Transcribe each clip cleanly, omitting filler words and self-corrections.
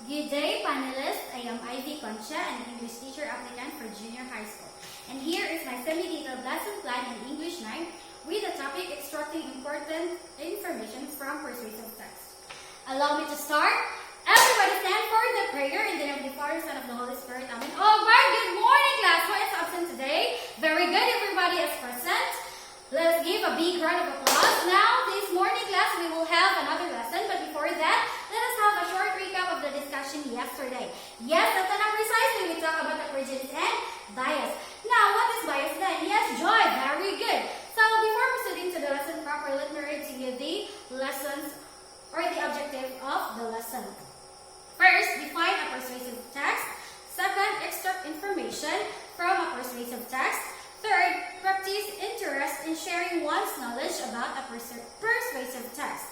Good day, panelists. I am Ivie, Concha, an English teacher applicant for junior high school. And here is my semi-detailed lesson plan in English 9 with the topic extracting important information from persuasive text. Allow me to start. Everybody stand for the prayer in the name of the Father, Son, of the Holy Spirit. Amen. Alright, good morning class. Who is absent today? Very good, everybody is present. Let's give a big round of applause. Now, this morning class, we will have another lesson. But before that, let us have a short recap of the discussion yesterday. Yes, that's not precisely. We talked about the prejudice and bias. Now, what is bias then? Yes, Joy. Very good. So, before proceeding to the lesson proper, let me read to you the lessons or the objective of the lesson. First, define a persuasive text. Second, extract information from a persuasive text. Third, practice interest in sharing one's knowledge about a persuasive text.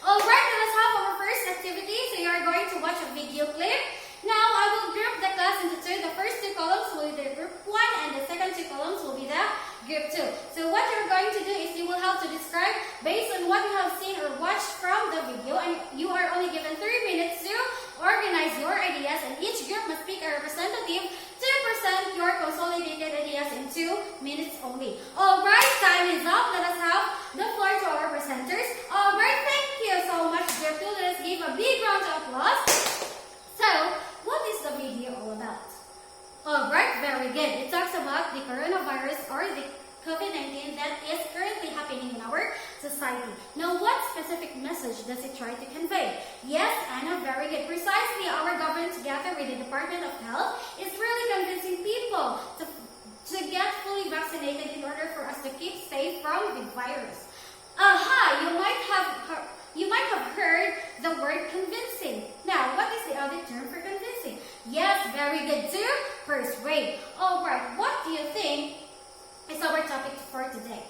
Alright, let us have our first activity. So you are going to watch a video clip. Now, I will group the class into two. The first two columns will be the group 1 and the second two columns will be the group 2. So what you're going to do is you will have to describe based on what you have seen or watched from the video, and you are only given 3 minutes to organize your ideas, and each group must pick a representative to present your consolidated ideas in 2 minutes only. Alright, time is up. Let us have the floor to our presenters. Alright, thank you so much, group 2. Let us give a big round of applause. So, what is the video all about? Alright, very good. It talks about the coronavirus or the COVID-19 that is currently happening in our society. Now, what specific message does it try to convey? Yes, Anna, very good. Precisely, our government together with the Department of Health is really convincing people to get fully vaccinated in order for us to keep safe from the virus. You might have heard the word convincing. Now, what is the other term for convincing? Yes, very good. To persuade. Alright, what do you think is our topic for today?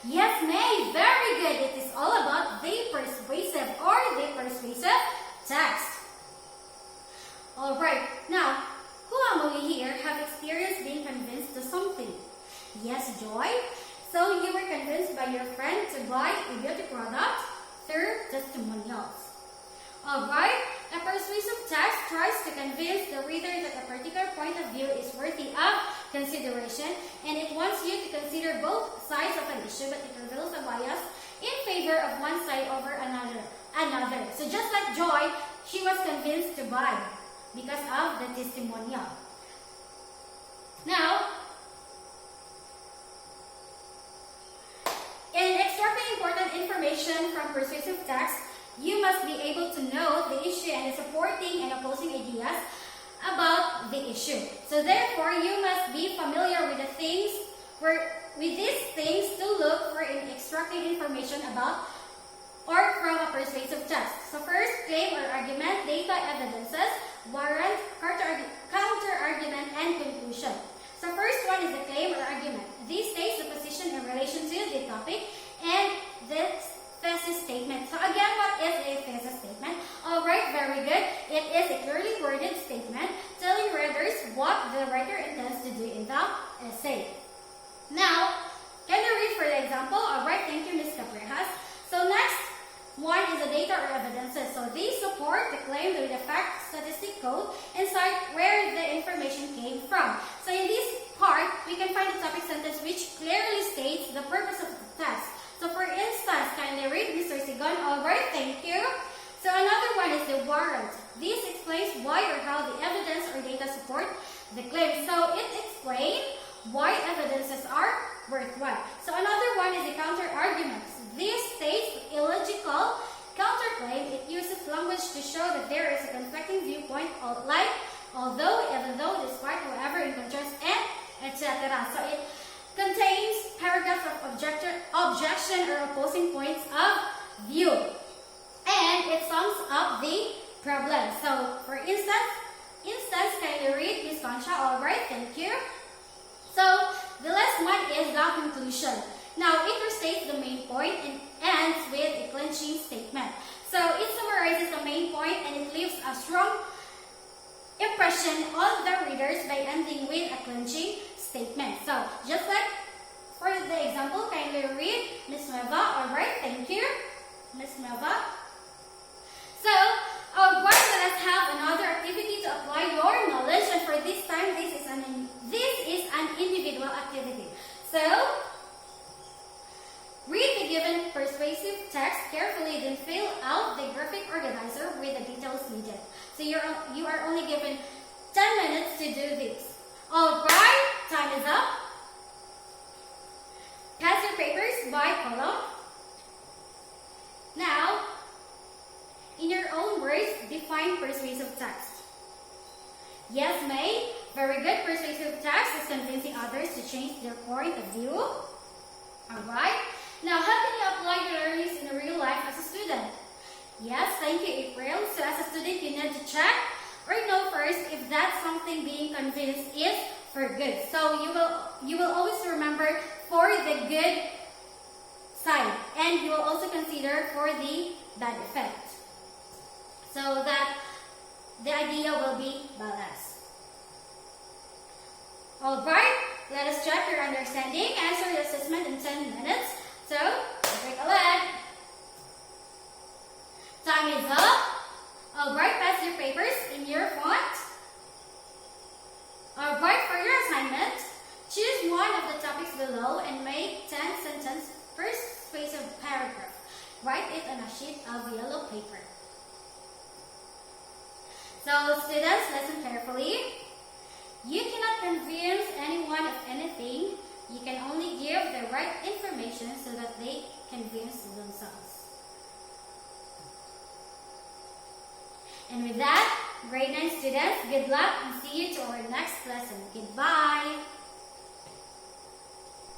Yes, May, very good. It is all about the persuasive or the persuasive text. Alright, now, who among you here have experienced being convinced to something? Yes, Joy. So you were convinced by your friend to buy a beauty product through testimonials. Alright, a persuasive text tries to convince the reader that a particular point of view is worthy of consideration, and it wants you to consider both sides of an issue, but it reveals a bias in favor of one side over another. So just like Joy, she was convinced to buy because of the testimonial. Now, in extracting important information from persuasive text, you must be able to know the issue and the supporting and opposing ideas about the issue. So therefore, you must be familiar with these things to look for in extracting information about or from a persuasive text. So first, claim or argument, data, evidences, warrant, counter argument, and conclusion. So first one is the claim or argument. This states the position in relation to the topic and the thesis statement. So again, what is a thesis statement? Alright, very good. It is a clearly worded statement telling readers what the writer intends to do in the essay. Now, can you read for the example? Alright, thank you, Ms. Caprejas. So next one is the data or evidences. So these support the claim with the fact, statistic code, and cite where the information came from. So in this part, we can find the topic sentence which clearly states the purpose of the text. So for instance, kindly read Mr. Sigon. Alright, thank you. So another one is the warrant. This explains why or how the evidence or data support the claim. So it explains why evidences are worthwhile. So another one is the counter arguments. This states illogical counterclaim. It uses language to show that there is a conflicting viewpoint, like although, even though, despite, however, in contrast, and etc. So it contains paragraphs of objection or opposing points of view, and it sums up the problem. So, for instance, can you read Ms. Concha? Alright, thank you. So, the last one is the conclusion. Now, it restates the main point and ends with a clinching statement. So, it summarizes the main point and it leaves a strong impression on the readers by ending with a clinching statement. So, just like for the example, kindly read Ms. Nueva. Alright, thank you, Ms. Nueva. So, what this time, this is an individual activity. So, read the given persuasive text carefully, then fill out the graphic organizer with the details needed. So you are only given 10 minutes to do this. Alright, time is up. Pass your papers by column. Now, in your own words, define persuasive text. Yes, May. Very good. Persuasive text is convincing others to change their point of view. Alright. Now, how can you apply your learnings in real life as a student? Yes, thank you, April. So as a student, you need to check or know first if that something being convinced is for good. So you will always remember for the good side, and you will also consider for the bad effect, so that the idea will be balanced. Alright, let us check your understanding. Answer the assessment in 10 minutes. So, break a leg. Time is up. Alright, pass your papers in your font. Alright, for your assignment, choose one of the topics below and make 10-sentence persuasive paragraph. Write it on a sheet of yellow paper. So, students, listen carefully. You cannot convince anyone of anything. You can only give the right information so that they convince themselves. And with that, grade 9 students, good luck and see you to our next lesson. Goodbye!